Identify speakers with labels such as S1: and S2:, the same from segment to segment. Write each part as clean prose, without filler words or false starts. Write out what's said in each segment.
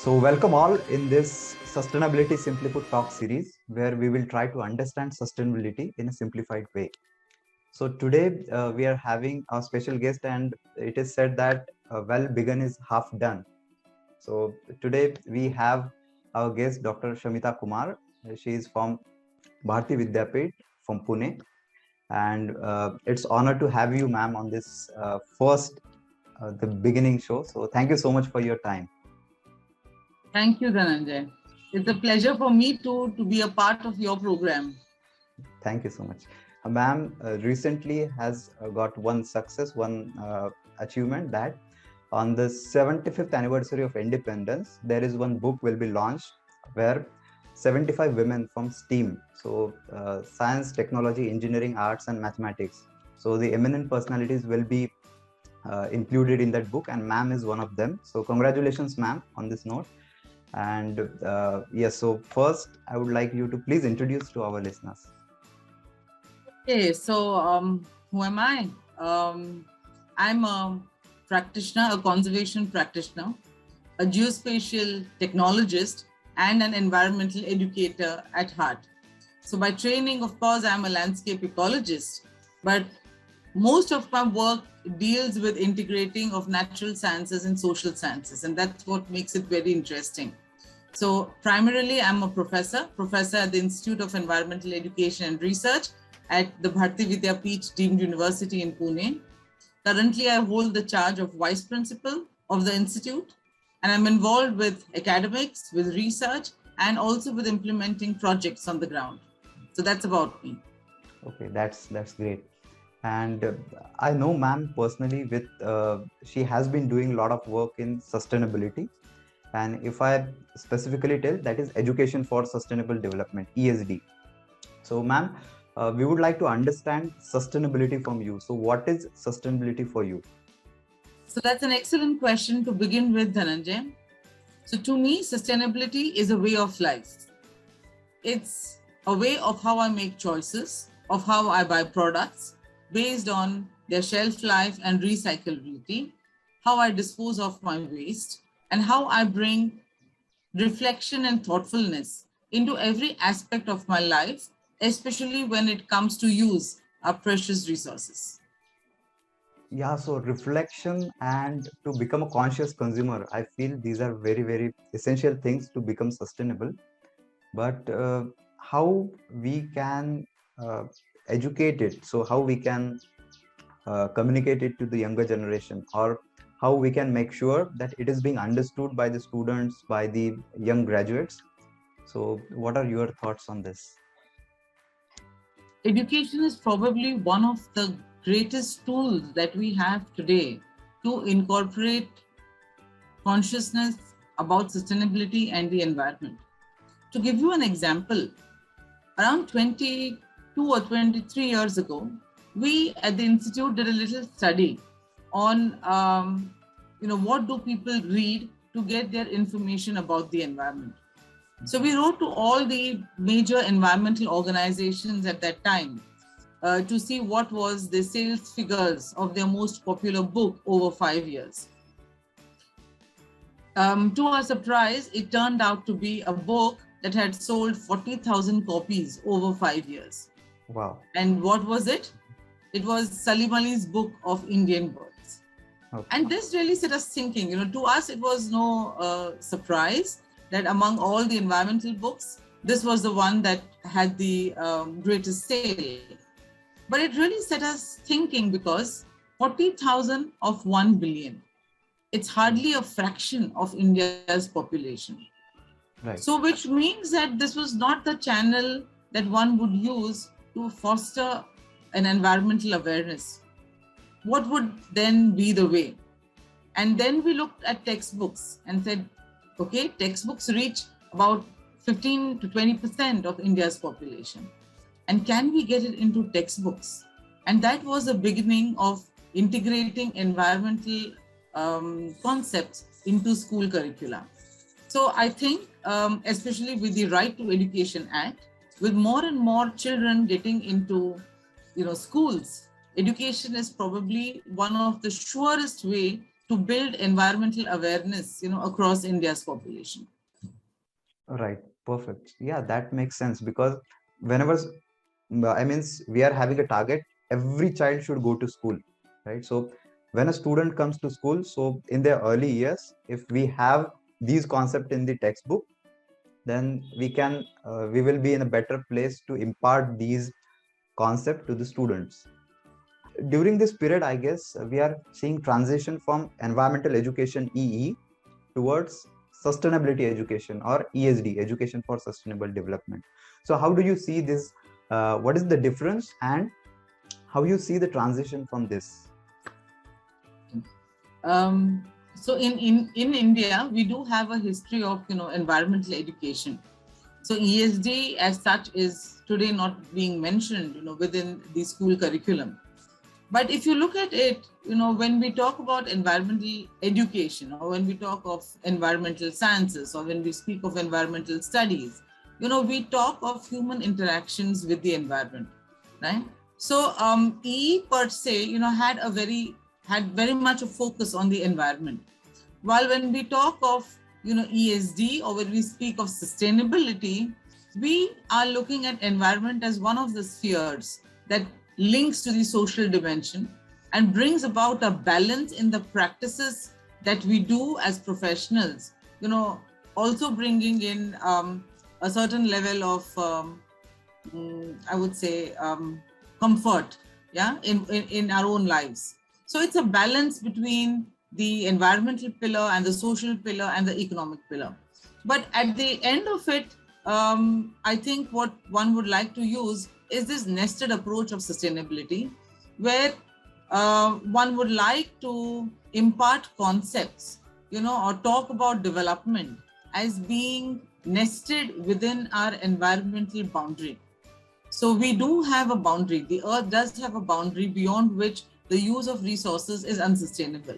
S1: So, welcome all in this Sustainability Simply Put Talk series, where we will try to understand sustainability in a simplified way. So, today we are having a special guest, and it is said that well begun is half done. So, today we have our guest, Dr. Shamita Kumar. She is from Bharati Vidyapeeth from Pune, and it's honor to have you, ma'am, on this first the beginning show. So, thank you so much for your time.
S2: Thank you, Dhananjay. It's a pleasure for me to be a part of your program.
S1: Thank you so much. Ma'am recently has got one success, one achievement that on the 75th anniversary of independence, there is one book will be launched where 75 women from STEAM, so science, technology, engineering, arts, and mathematics. So the eminent personalities will be included in that book, and ma'am is one of them. So congratulations, ma'am, on this note. And yes, so first, I would like you to please introduce to our listeners.
S2: Okay, so who am I? I'm a practitioner, a conservation practitioner, a geospatial technologist, and an environmental educator at heart. So by training, of course, I'm a landscape ecologist, but most of my work deals with integrating of natural sciences and social sciences, and that's what makes it very interesting. So primarily, I'm a professor at the Institute of Environmental Education and Research at the Bharati Vidyapeeth Deemed University in Pune. Currently, I hold the charge of Vice Principal of the Institute, and I'm involved with academics, with research, and also with implementing projects on the ground. So that's about me.
S1: Okay, that's great. And I know ma'am personally with she has been doing a lot of work in sustainability. And if I specifically tell, that is Education for Sustainable Development, ESD. So, ma'am, we would like to understand sustainability from you. So, what is sustainability for you?
S2: So, that's an excellent question to begin with, Dhananjay. So, to me, sustainability is a way of life. It's a way of how I make choices, of how I buy products based on their shelf life and recyclability, how I dispose of my waste, and how I bring reflection and thoughtfulness into every aspect of my life, especially when it comes to use our precious resources.
S1: Yeah, so reflection and to become a conscious consumer, I feel these are very, very essential things to become sustainable. But how we can educate it, so how we can communicate it to the younger generation, or how we can make sure that it is being understood by the students, by the young graduates. So what are your thoughts on this?
S2: Education is probably one of the greatest tools that we have today to incorporate consciousness about sustainability and the environment. To give you an example, around 22 or 23 years ago, we at the Institute did a little study on what do people read to get their information about the environment. So we wrote to all the major environmental organizations at that time to see what was the sales figures of their most popular book over 5 years. To our surprise, it turned out to be a book that had sold 40,000 copies over 5 years.
S1: Wow.
S2: And what was it? It was Salim Ali's book of Indian birds. Okay. And this really set us thinking. To us, it was no surprise that among all the environmental books, this was the one that had the greatest sale. But it really set us thinking because 40,000 of 1 billion, it's hardly a fraction of India's population. Right. So which means that this was not the channel that one would use to foster an environmental awareness. What would then be the way? And then we looked at textbooks and said, okay, textbooks reach about 15 to 20% of India's population. And can we get it into textbooks? And that was the beginning of integrating environmental concepts into school curricula. So I think, especially with the Right to Education Act, with more and more children getting into schools, education is probably one of the surest way to build environmental awareness, across India's population.
S1: Right, perfect. Yeah, that makes sense because whenever I means we are having a target, every child should go to school, right? So when a student comes to school, so in their early years, if we have these concepts in the textbook, then we will be in a better place to impart these concepts to the students. During this period, I guess we are seeing transition from environmental education EE towards sustainability education or ESD, education for sustainable development. So how do you see this? What is the difference and how you see the transition from this?
S2: So in India, we do have a history of environmental education. So ESD as such is today not being mentioned within the school curriculum. But if you look at it, when we talk about environmental education, or when we talk of environmental sciences, or when we speak of environmental studies, we talk of human interactions with the environment, right? So E per se, had very much a focus on the environment. While when we talk of ESD, or when we speak of sustainability, we are looking at environment as one of the spheres that links to the social dimension and brings about a balance in the practices that we do as professionals, also bringing in a certain level of, I would say, comfort, in our own lives. So it's a balance between the environmental pillar and the social pillar and the economic pillar. But at the end of it, I think what one would like to use is this nested approach of sustainability, where one would like to impart concepts, or talk about development as being nested within our environmental boundary. So we do have a boundary. The earth does have a boundary beyond which the use of resources is unsustainable.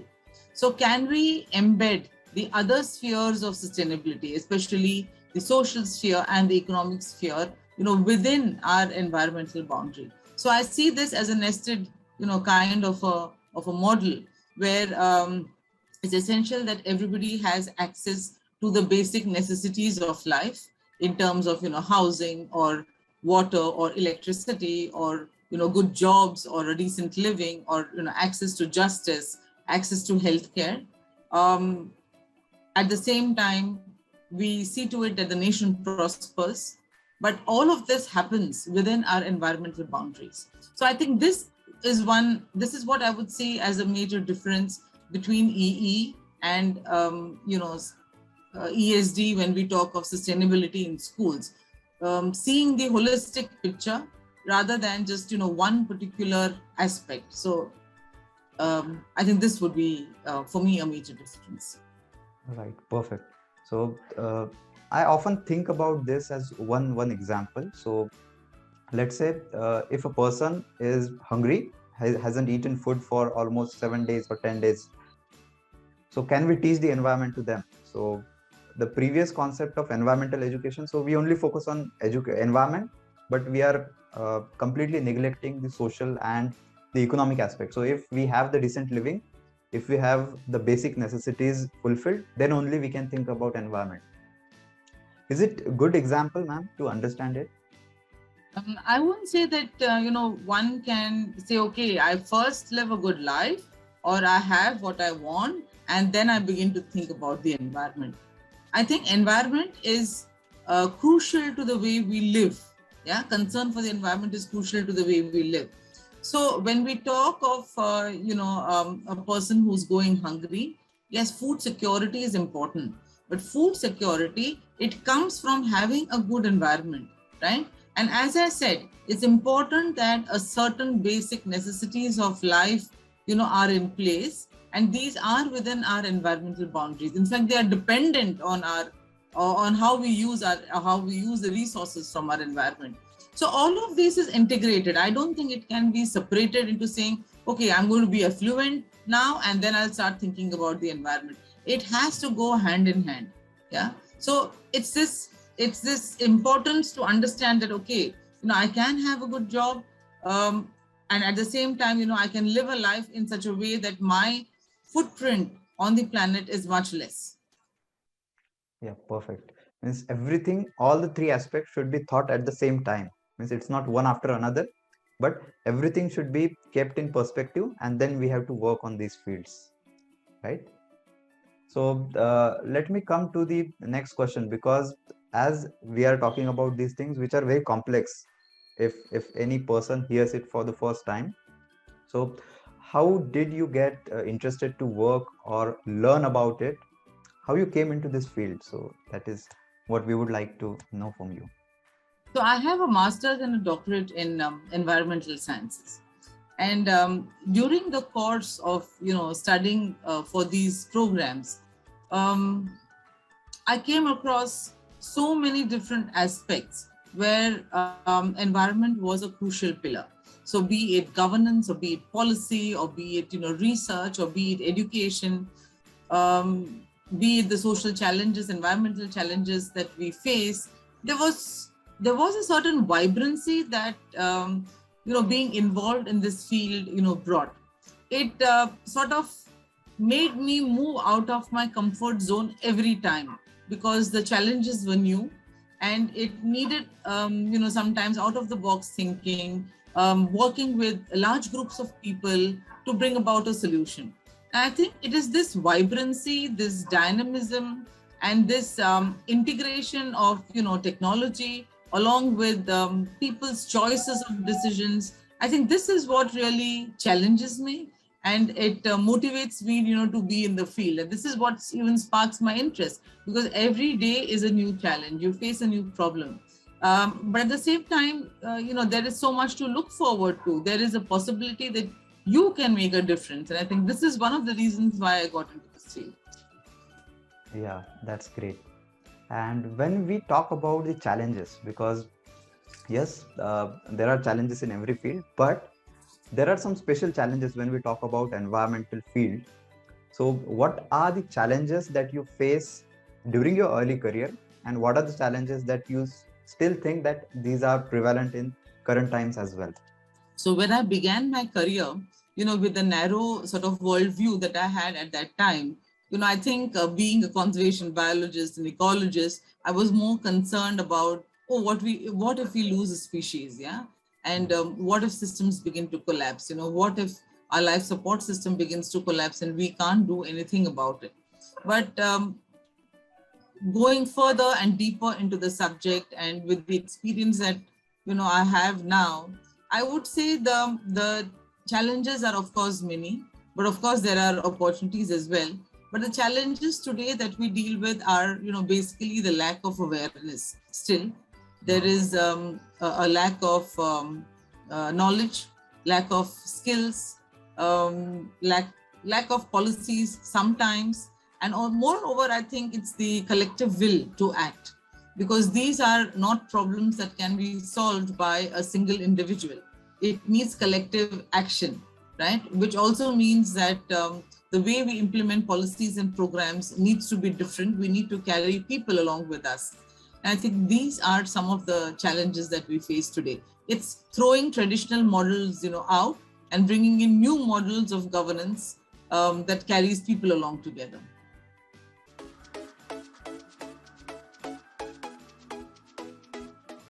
S2: So can we embed the other spheres of sustainability, especially the social sphere and the economic sphere, within our environmental boundary? So I see this as a nested, kind of a model where it's essential that everybody has access to the basic necessities of life in terms of, housing or water or electricity or, good jobs or a decent living or, access to justice, access to healthcare. At the same time, we see to it that the nation prospers, but all of this happens within our environmental boundaries. So I think this is what I would see as a major difference between EE and, ESD when we talk of sustainability in schools. Seeing the holistic picture rather than just, one particular aspect. So I think this would be, for me, a major difference.
S1: Right, perfect. So I often think about this as one example. So let's say if a person is hungry, hasn't eaten food for almost 7 days or 10 days. So can we teach the environment to them? So the previous concept of environmental education, so we only focus on environment, but we are completely neglecting the social and the economic aspect. So if we have the decent living, if we have the basic necessities fulfilled, then only we can think about environment. Is it a good example, ma'am, to understand it?
S2: I wouldn't say that, one can say, okay, I first live a good life, or I have what I want, and then I begin to think about the environment. I think environment is crucial to the way we live. Yeah, concern for the environment is crucial to the way we live. So when we talk of, a person who's going hungry, yes, food security is important. But food security, it comes from having a good environment, right? And as I said, it's important that a certain basic necessities of life, are in place. And these are within our environmental boundaries. In fact, they are dependent on how we use the resources from our environment. So all of this is integrated. I don't think it can be separated into saying, okay, I'm going to be affluent now, and then I'll start thinking about the environment. It has to go hand in hand. Yeah. So it's this importance to understand that, okay, I can have a good job, and at the same time, I can live a life in such a way that my footprint on the planet is much less.
S1: Yeah, perfect. Means everything, all the three aspects should be thought at the same time. Means it's not one after another, but everything should be kept in perspective, and then we have to work on these fields, right? So let me come to the next question, because as we are talking about these things which are very complex, if any person hears it for the first time, so how did you get interested to work or learn about it? How you came into this field? So that is what we would like to know from you.
S2: So I have a master's and a doctorate in environmental sciences. And during the course of studying for these programs, I came across so many different aspects where environment was a crucial pillar. So be it governance, or be it policy, or be it research, or be it education, be it the social challenges, environmental challenges that we face, there was a certain vibrancy that being involved in this field brought. It sort of made me move out of my comfort zone every time, because the challenges were new and it needed sometimes out of the box thinking, working with large groups of people to bring about a solution. And I think it is this vibrancy, this dynamism, and this integration of technology along with people's choices of decisions. I think this is what really challenges me, and it motivates me to be in the field. And this is what even sparks my interest, because every day is a new challenge. You face a new problem. But at the same time, there is so much to look forward to. There is a possibility that you can make a difference. And I think this is one of the reasons why I got into this field.
S1: Yeah, that's great. And when we talk about the challenges, because yes, there are challenges in every field, but there are some special challenges when we talk about environmental field. So what are the challenges that you face during your early career, and what are the challenges that you still think that these are prevalent in current times as well?
S2: So when I began my career, with the narrow sort of worldview that I had at that time, I think being a conservation biologist and ecologist, I was more concerned about, what if we lose a species, yeah? And what if systems begin to collapse? What if our life support system begins to collapse and we can't do anything about it? But going further and deeper into the subject, and with the experience that I have now, I would say the challenges are of course many, but of course there are opportunities as well. But the challenges today that we deal with are basically the lack of awareness. Still, there is a lack of knowledge, lack of skills, lack of policies sometimes. And moreover, I think it's the collective will to act, because these are not problems that can be solved by a single individual. It needs collective action, right? Which also means that the way we implement policies and programs needs to be different. We need to carry people along with us. And I think these are some of the challenges that we face today. It's throwing traditional models, out and bringing in new models of governance that carries people along together.